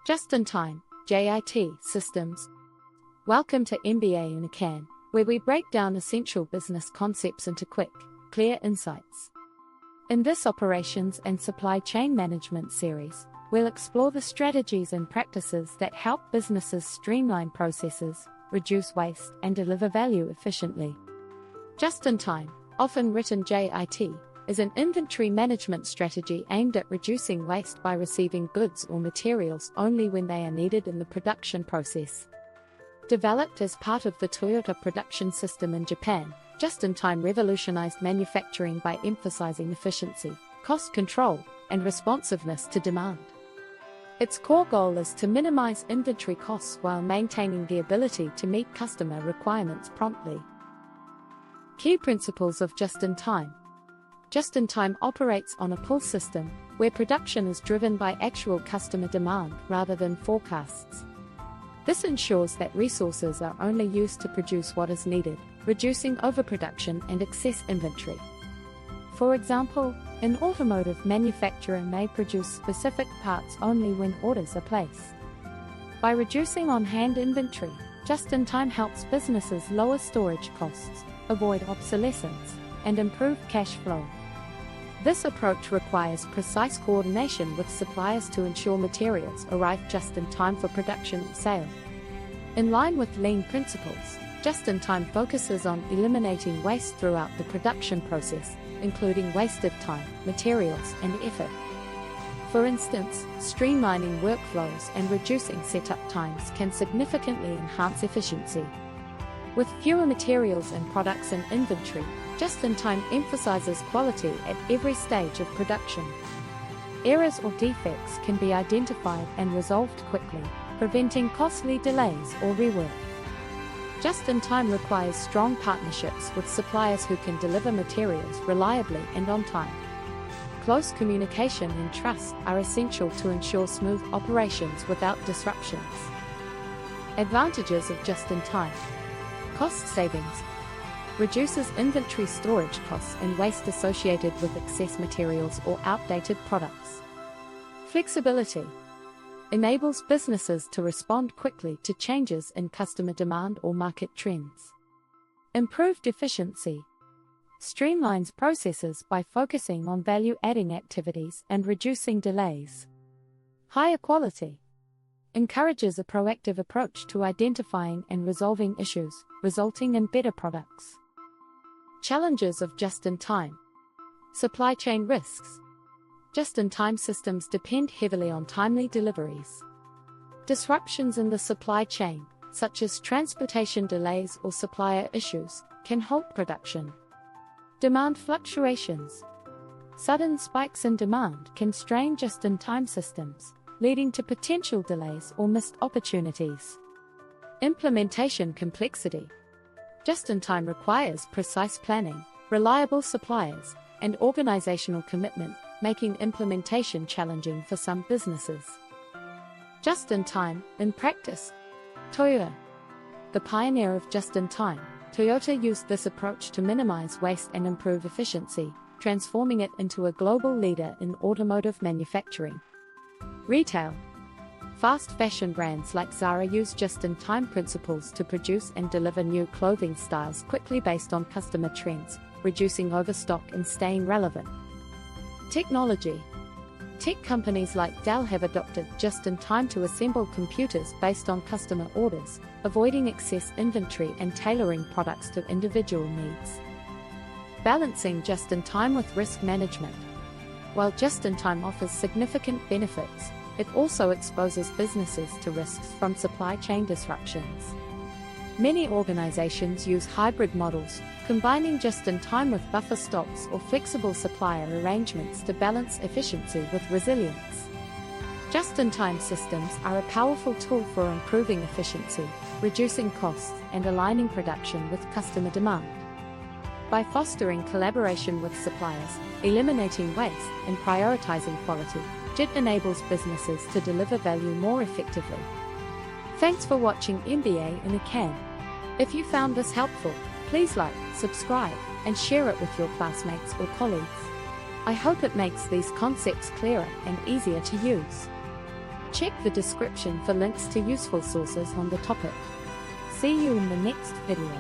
Just-in-time, JIT, systems. Welcome to MBA in a Can, where we break down essential business concepts into quick, clear insights. In this operations and supply chain management series, we'll explore the strategies and practices that help businesses streamline processes, reduce waste, and deliver value efficiently. Just-in-time, often written JIT, is an inventory management strategy aimed at reducing waste by receiving goods or materials only when they are needed in the production process. Developed as part of the Toyota production system in Japan, just-in-time revolutionized manufacturing by emphasizing efficiency, cost control, and responsiveness to demand. Its core goal is to minimize inventory costs while maintaining the ability to meet customer requirements promptly. Key principles of just-in-time. Just-in-time operates on a pull system, where production is driven by actual customer demand rather than forecasts. This ensures that resources are only used to produce what is needed, reducing overproduction and excess inventory. For example, an automotive manufacturer may produce specific parts only when orders are placed. By reducing on-hand inventory, just-in-time helps businesses lower storage costs, avoid obsolescence, and improve cash flow. This approach requires precise coordination with suppliers to ensure materials arrive just in time for production or sale. In line with lean principles, just-in-time focuses on eliminating waste throughout the production process, including wasted time, materials, and effort. For instance, streamlining workflows and reducing setup times can significantly enhance efficiency. With fewer materials and products in inventory, just-in-time emphasizes quality at every stage of production. Errors or defects can be identified and resolved quickly, preventing costly delays or rework. Just-in-time requires strong partnerships with suppliers who can deliver materials reliably and on time. Close communication and trust are essential to ensure smooth operations without disruptions. Advantages of just-in-time. Cost savings. Reduces inventory storage costs and waste associated with excess materials or outdated products. Flexibility. Enables businesses to respond quickly to changes in customer demand or market trends. Improved efficiency. Streamlines processes by focusing on value-adding activities and reducing delays. Higher quality. Encourages a proactive approach to identifying and resolving issues, resulting in better products. Challenges of just-in-time. Supply chain risks. Just-in-time systems depend heavily on timely deliveries. Disruptions in the supply chain, such as transportation delays or supplier issues, can halt production. Demand fluctuations. Sudden spikes in demand can strain just-in-time systems, leading to potential delays or missed opportunities. Implementation complexity. Just-in-time requires precise planning, reliable suppliers, and organizational commitment, making implementation challenging for some businesses. Just-in-time, in practice. Toyota. The pioneer of just-in-time, Toyota used this approach to minimize waste and improve efficiency, transforming it into a global leader in automotive manufacturing. Retail. Fast fashion brands like Zara use just-in-time principles to produce and deliver new clothing styles quickly based on customer trends, reducing overstock and staying relevant. Technology. Tech companies like Dell have adopted just-in-time to assemble computers based on customer orders, avoiding excess inventory and tailoring products to individual needs. Balancing just-in-time with risk management. While just-in-time offers significant benefits, it also exposes businesses to risks from supply chain disruptions. Many organizations use hybrid models, combining just-in-time with buffer stocks or flexible supplier arrangements to balance efficiency with resilience. Just-in-time systems are a powerful tool for improving efficiency, reducing costs, and aligning production with customer demand. By fostering collaboration with suppliers, eliminating waste, and prioritizing quality, JIT enables businesses to deliver value more effectively. Thanks for watching MBA in a Can. If you found this helpful, please like, subscribe, and share it with your classmates or colleagues. I hope it makes these concepts clearer and easier to use. Check the description for links to useful sources on the topic. See you in the next video.